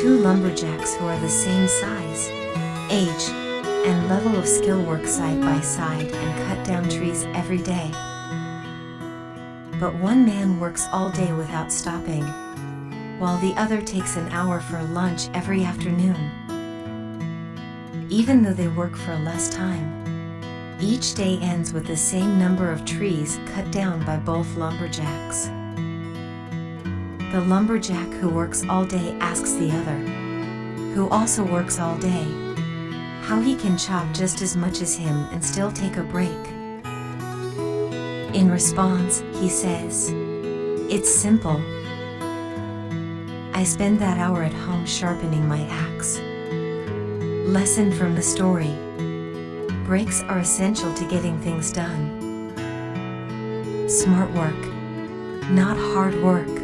two lumberjacks who are the same size, age, and level of skill work side by side and cut down trees every day. But one man works all day without stopping, while the other takes an hour for lunch every afternoon. Even though they work for less time, each day ends with the same number of trees cut down by both lumberjacks. The lumberjack who works all day asks the other, who also works all day, how he can chop just as much as him and still take a break. In response, he says, "It's simple. I spend that hour at home sharpening my axe." Lesson from the story: breaks are essential to getting things done. Smart work, not hard work.